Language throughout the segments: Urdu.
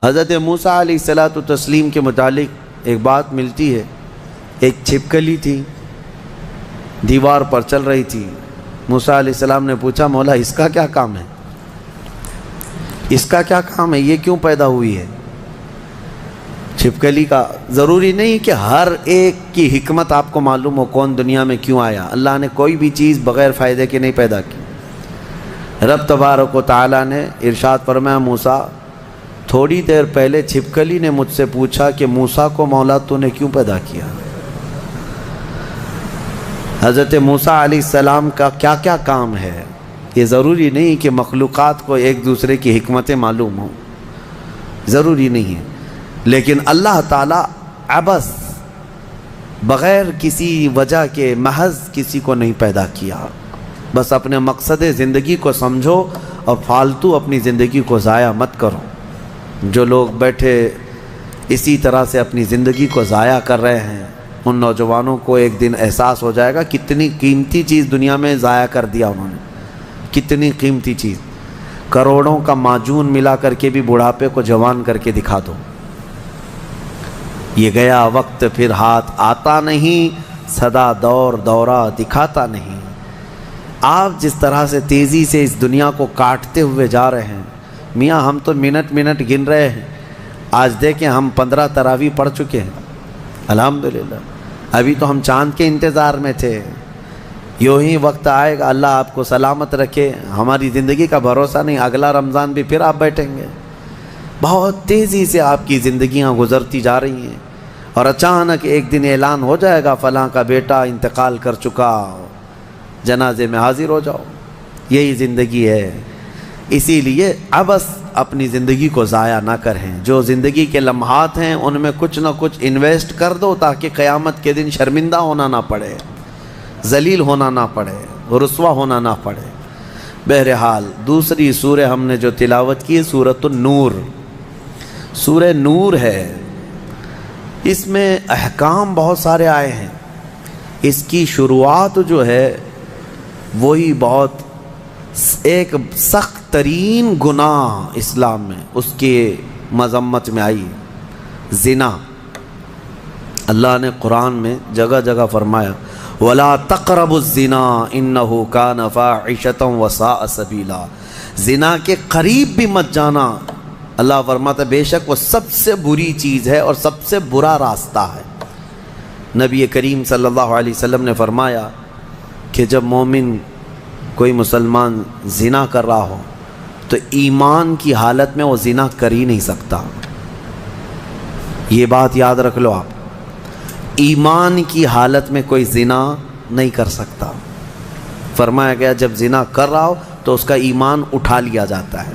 حضرت موسیٰ علیہ الصلاۃ والتسلیم کے متعلق ایک بات ملتی ہے. ایک چھپکلی تھی، دیوار پر چل رہی تھی. موسیٰ علیہ السلام نے پوچھا مولا اس کا کیا کام ہے، اس کا کیا کام ہے، یہ کیوں پیدا ہوئی ہے؟ چھپکلی کا ضروری نہیں کہ ہر ایک کی حکمت آپ کو معلوم ہو کون دنیا میں کیوں آیا. اللہ نے کوئی بھی چیز بغیر فائدے کے نہیں پیدا کی. رب تبارک و تعالیٰ نے ارشاد فرمایا موسیٰ تھوڑی دیر پہلے چھپکلی نے مجھ سے پوچھا کہ موسیٰ کو مولا تو نے کیوں پیدا کیا. حضرت موسیٰ علیہ السلام کا کیا کیا کام ہے، یہ ضروری نہیں کہ مخلوقات کو ایک دوسرے کی حکمتیں معلوم ہوں، ضروری نہیں ہے. لیکن اللہ تعالیٰ عبث بغیر کسی وجہ کے محض کسی کو نہیں پیدا کیا. بس اپنے مقصد زندگی کو سمجھو اور فالتو اپنی زندگی کو ضائع مت کرو. جو لوگ بیٹھے اسی طرح سے اپنی زندگی کو ضائع کر رہے ہیں ان نوجوانوں کو ایک دن احساس ہو جائے گا کتنی قیمتی چیز دنیا میں ضائع کر دیا انہوں نے. کتنی قیمتی چیز، کروڑوں کا معجون ملا کر کے بھی بڑھاپے کو جوان کر کے دکھا دو. یہ گیا وقت پھر ہاتھ آتا نہیں، صدا دور دورہ دکھاتا نہیں. آپ جس طرح سے تیزی سے اس دنیا کو کاٹتے ہوئے جا رہے ہیں میاں، ہم تو منٹ منٹ گن رہے ہیں. آج دیکھیں ہم 15 تراویح پڑھ چکے ہیں الحمدللہ. ابھی تو ہم چاند کے انتظار میں تھے. یوں ہی وقت آئے گا، اللہ آپ کو سلامت رکھے، ہماری زندگی کا بھروسہ نہیں، اگلا رمضان بھی پھر آپ بیٹھیں گے. بہت تیزی سے آپ کی زندگیاں گزرتی جا رہی ہیں اور اچانک ایک دن اعلان ہو جائے گا فلاں کا بیٹا انتقال کر چکا، جنازے میں حاضر ہو جاؤ. یہی زندگی ہے. اسی لیے عبث اپنی زندگی کو ضائع نہ کریں. جو زندگی کے لمحات ہیں ان میں کچھ نہ کچھ انویسٹ کر دو تاکہ قیامت کے دن شرمندہ ہونا نہ پڑے، ذلیل ہونا نہ پڑے، رسوا ہونا نہ پڑے. بہرحال دوسری سورہ ہم نے جو تلاوت کی ہے سورۃ النور، سورہ نور ہے. اس میں احکام بہت سارے آئے ہیں. اس کی شروعات جو ہے وہی بہت ایک سخت ترین گناہ اسلام میں اس کی مذمت میں آئی، زنا. اللہ نے قرآن میں جگہ جگہ فرمایا وَلَا تَقْرَبُوا الزِّنَا إِنَّهُ كَانَ فَاحِشَةً وَسَاءَ سَبِيلًا. زنا کے قریب بھی مت جانا. اللہ فرماتا ہے بے شک وہ سب سے بری چیز ہے اور سب سے برا راستہ ہے. نبی کریم صلی اللہ علیہ وسلم نے فرمایا کہ جب مومن کوئی مسلمان زنا کر رہا ہو تو ایمان کی حالت میں وہ زنا کر ہی نہیں سکتا. یہ بات یاد رکھ لو آپ، ایمان کی حالت میں کوئی زنا نہیں کر سکتا. فرمایا گیا جب زنا کر رہا ہو تو اس کا ایمان اٹھا لیا جاتا ہے.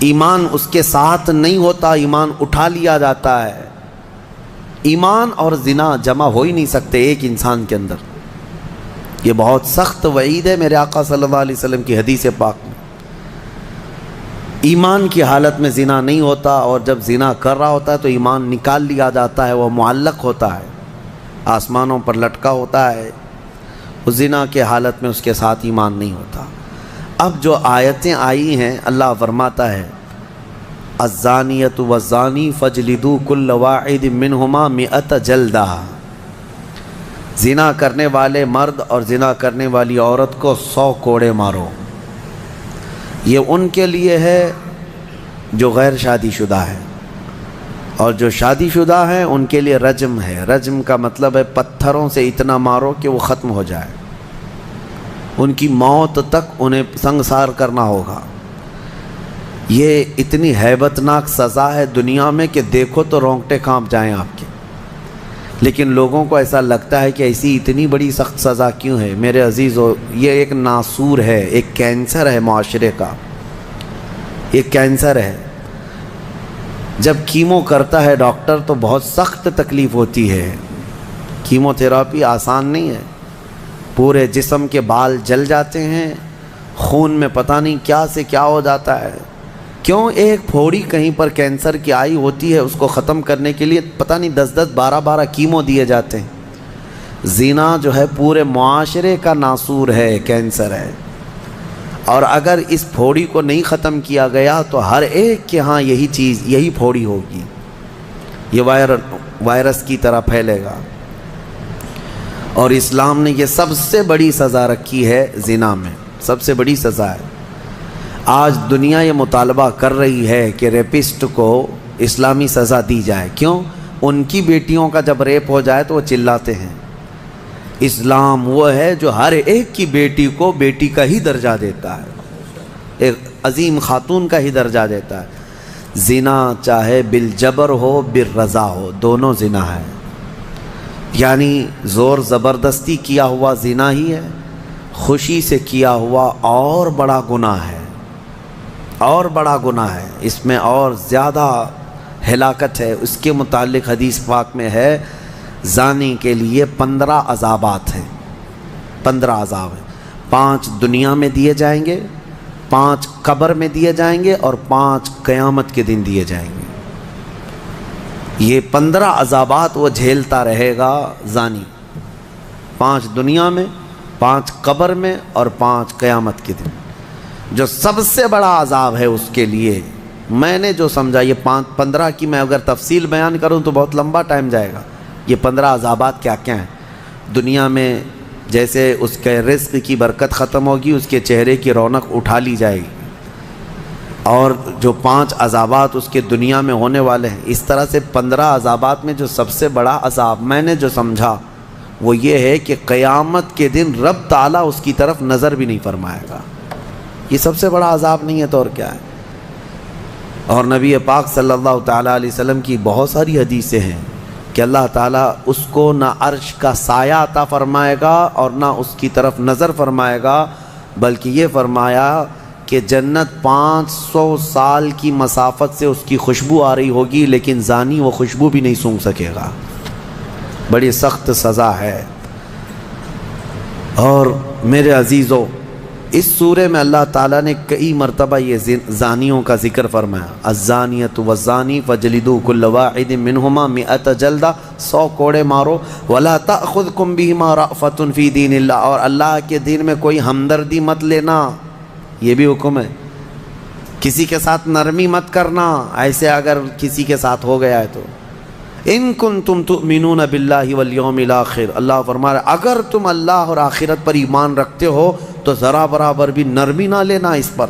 ایمان اس کے ساتھ نہیں ہوتا، ایمان اٹھا لیا جاتا ہے. ایمان اور زنا جمع ہو ہی نہیں سکتے ایک انسان کے اندر. یہ بہت سخت وعید ہے میرے آقا صلی اللہ علیہ وسلم کی حدیث پاک میں. ایمان کی حالت میں زنا نہیں ہوتا اور جب زنا کر رہا ہوتا ہے تو ایمان نکال لیا جاتا ہے، وہ معلق ہوتا ہے، آسمانوں پر لٹکا ہوتا ہے. اس زنا کے حالت میں اس کے ساتھ ایمان نہیں ہوتا. اب جو آیتیں آئی ہیں اللہ فرماتا ہے الزانیۃ والزانی فاجلدوا کل واحد منہما 100 جلدہ. زنا کرنے والے مرد اور زنا کرنے والی عورت کو 100 کوڑے مارو. یہ ان کے لیے ہے جو غیر شادی شدہ ہے، اور جو شادی شدہ ہیں ان کے لیے رجم ہے. رجم کا مطلب ہے پتھروں سے اتنا مارو کہ وہ ختم ہو جائے، ان کی موت تک انہیں سنگسار کرنا ہوگا. یہ اتنی ہیبت ناک سزا ہے دنیا میں کہ دیکھو تو رونگٹے کانپ جائیں آپ کے. لیکن لوگوں کو ایسا لگتا ہے کہ ایسی اتنی بڑی سخت سزا کیوں ہے. میرے عزیزو یہ ایک ناسور ہے، ایک کینسر ہے معاشرے کا، ایک کینسر ہے. جب کیمو کرتا ہے ڈاکٹر تو بہت سخت تکلیف ہوتی ہے. کیمو تھراپی آسان نہیں ہے. پورے جسم کے بال جل جاتے ہیں، خون میں پتہ نہیں کیا سے کیا ہو جاتا ہے. کیوں؟ ایک پھوڑی کہیں پر کینسر کی آئی ہوتی ہے، اس کو ختم کرنے کے لیے پتہ نہیں 10 12 کیمو دیے جاتے ہیں. زنا جو ہے پورے معاشرے کا ناسور ہے، کینسر ہے. اور اگر اس پھوڑی کو نہیں ختم کیا گیا تو ہر ایک کے ہاں یہی چیز، یہی پھوڑی ہوگی، یہ وائرس کی طرح پھیلے گا۔ اور اسلام نے یہ سب سے بڑی سزا رکھی ہے زنا میں، سب سے بڑی سزا ہے۔ آج دنیا یہ مطالبہ کر رہی ہے کہ ریپسٹ کو اسلامی سزا دی جائے۔ کیوں؟ ان کی بیٹیوں کا جب ریپ ہو جائے تو وہ چلاتے ہیں۔ اسلام وہ ہے جو ہر ایک کی بیٹی کو بیٹی کا ہی درجہ دیتا ہے، ایک عظیم خاتون کا ہی درجہ دیتا ہے۔ زنا چاہے بالجبر ہو بالرضا ہو، دونوں زنا ہے، یعنی زور زبردستی کیا ہوا زنا ہی ہے، خوشی سے کیا ہوا اور بڑا گناہ ہے، اور بڑا گناہ ہے، اس میں اور زیادہ ہلاکت ہے۔ اس کے متعلق حدیث پاک میں ہے زانی کے لیے 15 عذابات ہیں، 15 عذاب ہیں، 5 دنیا میں دیے جائیں گے، 5 قبر میں دیے جائیں گے، اور 5 قیامت کے دن دیے جائیں گے۔ یہ 15 عذابات وہ جھیلتا رہے گا زانی، 5 دنیا میں، 5 قبر میں، اور 5 قیامت کے دن۔ جو سب سے بڑا عذاب ہے اس کے لیے، میں نے جو سمجھا، یہ 15 کی میں اگر تفصیل بیان کروں تو بہت لمبا ٹائم جائے گا۔ یہ 15 عذابات کیا کیا ہیں؟ دنیا میں جیسے اس کے رزق کی برکت ختم ہوگی، اس کے چہرے کی رونق اٹھا لی جائے گی، اور جو 5 عذابات اس کے دنیا میں ہونے والے ہیں، اس طرح سے 15 عذابات میں جو سب سے بڑا عذاب میں نے جو سمجھا وہ یہ ہے کہ قیامت کے دن رب تعالیٰ اس کی طرف نظر بھی نہیں فرمائے گا۔ یہ سب سے بڑا عذاب نہیں ہے تو اور کیا ہے؟ اور نبی پاک صلی اللہ تعالیٰ علیہ وسلم کی بہت ساری حدیثیں ہیں کہ اللہ تعالیٰ اس کو نہ عرش کا سایہ عطا فرمائے گا اور نہ اس کی طرف نظر فرمائے گا، بلکہ یہ فرمایا کہ جنت 500 سال کی مسافت سے اس کی خوشبو آ رہی ہوگی، لیکن زانی وہ خوشبو بھی نہیں سونگھ سکے گا۔ بڑی سخت سزا ہے۔ اور میرے عزیزو، اس سورے میں اللہ تعالیٰ نے کئی مرتبہ یہ زانیوں کا ذکر فرمایا، الزانیۃ والزانی فجلدوا کل واحد منہما 100 جلدہ، 100 کوڑے مارو، ولا تأخذکم بہما رأفۃ فی دین اللہ، اور اللہ کے دین میں کوئی ہمدردی مت لینا، یہ بھی حکم ہے۔ کسی کے ساتھ نرمی مت کرنا، ایسے اگر کسی کے ساتھ ہو گیا ہے تو۔ ان کنتم تؤمنون باللہ والیوم الاخر، اللہ فرما رہا ہے اگر تم اللہ اور آخرت پر ایمان رکھتے ہو تو ذرا برابر بھی نرمی نہ لینا اس پر۔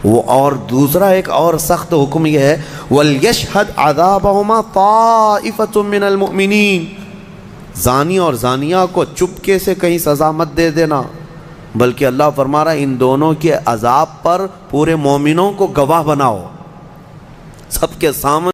وہ اور دوسرا ایک اور سخت حکم یہ ہے، وَلْيَشْهَدْ عَذَابَهُمَا طَائِفَةٌ مِّنَ الْمُؤْمِنِينَ، زانی اور زانیہ کو چپکے سے کہیں سزا مت دے دینا، بلکہ اللہ فرما رہا ہے ان دونوں کے عذاب پر پورے مومنوں کو گواہ بناؤ، سب کے سامنے